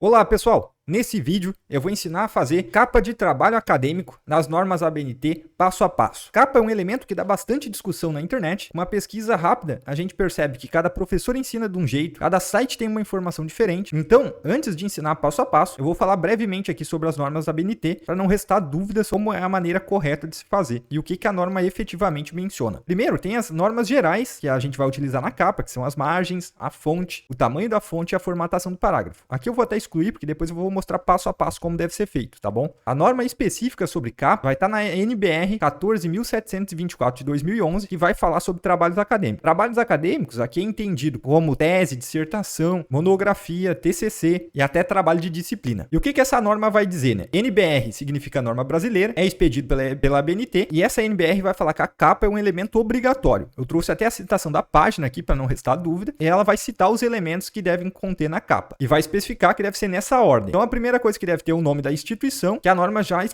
Olá pessoal, nesse vídeo eu vou ensinar a fazer capa de trabalho acadêmico nas normas ABNT passo a passo. Capa é um elemento que dá bastante discussão na internet. Uma pesquisa rápida, a gente percebe que cada professor ensina de um jeito, cada site tem uma informação diferente. Então, antes de ensinar passo a passo, eu vou falar brevemente aqui sobre as normas ABNT para não restar dúvidas como é a maneira correta de se fazer e o que a norma efetivamente menciona. Primeiro, tem as normas gerais que a gente vai utilizar na capa, que são as margens, a fonte, o tamanho da fonte e a formatação do parágrafo. Aqui eu vou até excluir, porque depois eu vou mostrar passo a passo como deve ser feito, tá bom? A norma específica sobre capa vai estar na NBR 14.724 de 2011, que vai falar sobre trabalhos acadêmicos. Trabalhos acadêmicos aqui é entendido como tese, dissertação, monografia, TCC e até trabalho de disciplina. E o que essa norma vai dizer, né? NBR significa norma brasileira, é expedido pela ABNT, e essa NBR vai falar que a capa é um elemento obrigatório. Eu trouxe até a citação da página aqui para não restar dúvida, e ela vai citar os elementos que devem conter na capa, e vai especificar que deve ser nessa ordem. Então a primeira coisa que deve ter é o nome da instituição, que a norma já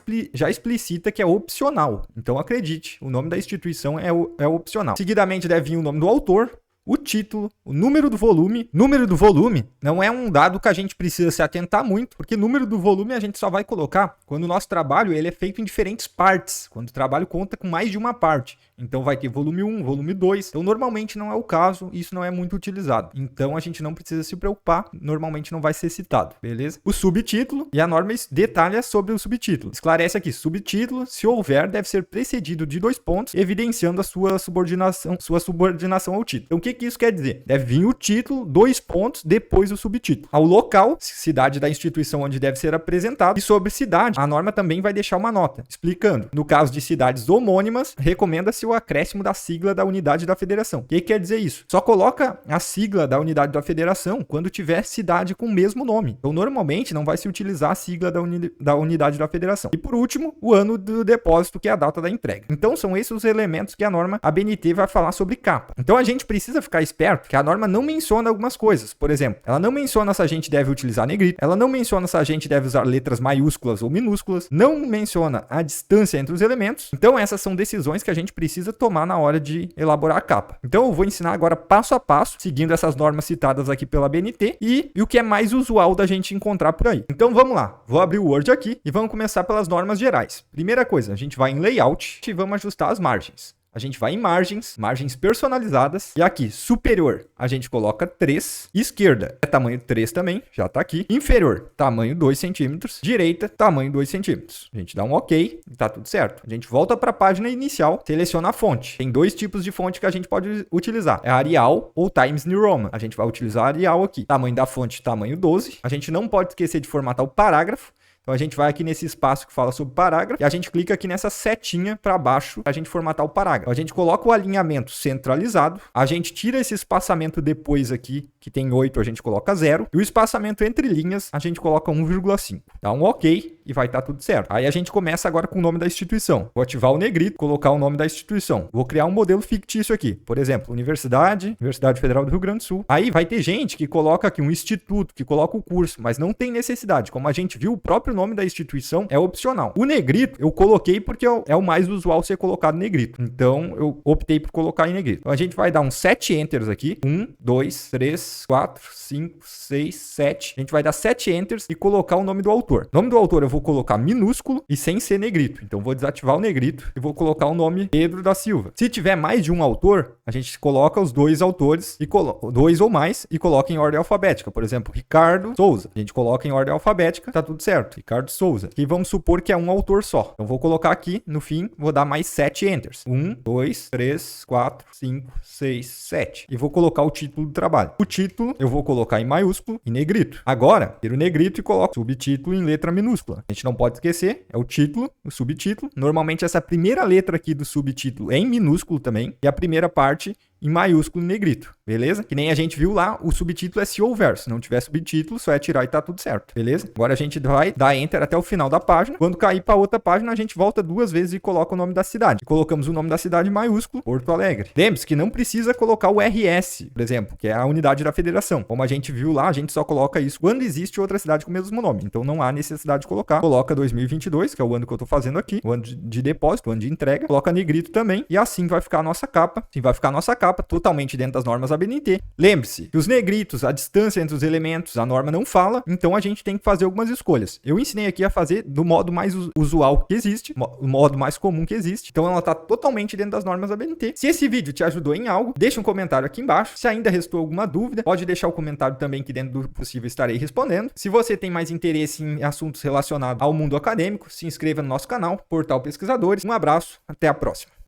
explicita que é opcional. Então acredite, o nome da instituição é opcional. Seguidamente deve vir o nome do autor, o título, o número do volume. Número do volume não é um dado que a gente precisa se atentar muito, porque número do volume a gente só vai colocar quando o nosso trabalho ele é feito em diferentes partes, quando o trabalho conta com mais de uma parte. Então vai ter volume 1, volume 2. Então normalmente não é o caso, isso não é muito utilizado. Então a gente não precisa se preocupar, normalmente não vai ser citado, beleza? O subtítulo, e a norma detalha sobre o subtítulo. Esclarece aqui, subtítulo, se houver, deve ser precedido de 2 pontos, evidenciando a sua subordinação ao título. Então o que isso quer dizer? Deve vir o título, 2 pontos, depois o subtítulo. Ao local, cidade da instituição onde deve ser apresentado, e sobre cidade, a norma também vai deixar uma nota, explicando. No caso de cidades homônimas, recomenda-se o acréscimo da sigla da unidade da federação. O que quer dizer isso? Só coloca a sigla da unidade da federação quando tiver cidade com o mesmo nome. Então, normalmente, não vai se utilizar a sigla da unidade da federação. E, por último, o ano do depósito, que é a data da entrega. Então, são esses os elementos que a norma ABNT vai falar sobre capa. Então, a gente precisa ficar esperto que a norma não menciona algumas coisas. Por exemplo, ela não menciona se a gente deve utilizar negrito, ela não menciona se a gente deve usar letras maiúsculas ou minúsculas, não menciona a distância entre os elementos. Então, essas são decisões que a gente precisa tomar na hora de elaborar a capa. Então eu vou ensinar agora passo a passo, seguindo essas normas citadas aqui pela ABNT e o que é mais usual da gente encontrar por aí. Então vamos lá, vou abrir o Word aqui e vamos começar pelas normas gerais. Primeira coisa, a gente vai em Layout e vamos ajustar as margens. A gente vai em margens personalizadas, e aqui, superior, a gente coloca 3, esquerda é tamanho 3 também, já tá aqui, inferior, tamanho 2 centímetros, direita, tamanho 2 centímetros. A gente dá um OK e tá tudo certo. A gente volta para a página inicial, seleciona a fonte. Tem 2 tipos de fonte que a gente pode utilizar, é Arial ou Times New Roman. A gente vai utilizar Arial aqui. Tamanho da fonte, tamanho 12. A gente não pode esquecer de formatar o parágrafo. Então a gente vai aqui nesse espaço que fala sobre parágrafo e a gente clica aqui nessa setinha para baixo para a gente formatar o parágrafo. A gente coloca o alinhamento centralizado, a gente tira esse espaçamento depois aqui, que tem 8, a gente coloca 0, e o espaçamento entre linhas a gente coloca 1,5. Dá um OK e vai estar tudo certo. Aí a gente começa agora com o nome da instituição. Vou ativar o negrito, colocar o nome da instituição. Vou criar um modelo fictício aqui. Por exemplo, Universidade Federal do Rio Grande do Sul. Aí vai ter gente que coloca aqui um instituto, que coloca o curso, mas não tem necessidade. Como a gente viu, o próprio nome da instituição é opcional. O negrito eu coloquei porque é o mais usual ser colocado negrito. Então eu optei por colocar em negrito. Então a gente vai dar uns 7 enters aqui. 1, 2, 3, 4, 5, 6, 7. A gente vai dar 7 enters e colocar o nome do autor. O nome do autor eu vou colocar minúsculo e sem ser negrito. Então vou desativar o negrito e vou colocar o nome Pedro da Silva. Se tiver mais de um autor, a gente coloca os 2 autores, e 2 ou mais, e coloca em ordem alfabética. Por exemplo, Ricardo Souza. A gente coloca em ordem alfabética, tá tudo certo. Ricardo Souza. E vamos supor que é um autor só. Então vou colocar aqui, no fim, vou dar mais 7 enters. 1, 2, 3, 4, 5, 6, 7. E vou colocar o título do trabalho. O título eu vou colocar em maiúsculo e negrito. Agora, tiro o negrito e coloco subtítulo em letra minúscula. A gente não pode esquecer, é o título, o subtítulo. Normalmente essa primeira letra aqui do subtítulo é em minúsculo também. E a primeira parte em maiúsculo e negrito, beleza? Que nem a gente viu lá, o subtítulo é se houver. Se não tiver subtítulo, só é tirar e tá tudo certo, beleza? Agora a gente vai dar Enter até o final da página. Quando cair para outra página, a gente volta 2 vezes e coloca o nome da cidade. E colocamos o nome da cidade em maiúsculo, Porto Alegre. Lembre-se que não precisa colocar o RS, por exemplo, que é a unidade da federação. Como a gente viu lá, a gente só coloca isso quando existe outra cidade com o mesmo nome. Então não há necessidade de colocar. Coloca 2022, que é o ano que eu tô fazendo aqui, o ano de depósito, o ano de entrega. Coloca negrito também. E assim vai ficar a nossa capa. Assim vai ficar a nossa capa capa totalmente dentro das normas ABNT. Lembre-se que os negritos, a distância entre os elementos, a norma não fala, então a gente tem que fazer algumas escolhas. Eu ensinei aqui a fazer do modo mais usual que existe, o modo mais comum que existe, então ela está totalmente dentro das normas ABNT. Se esse vídeo te ajudou em algo, deixa um comentário aqui embaixo. Se ainda restou alguma dúvida, pode deixar o comentário também, que dentro do possível estarei respondendo. Se você tem mais interesse em assuntos relacionados ao mundo acadêmico, se inscreva no nosso canal, Portal Pesquisadores. Um abraço, até a próxima.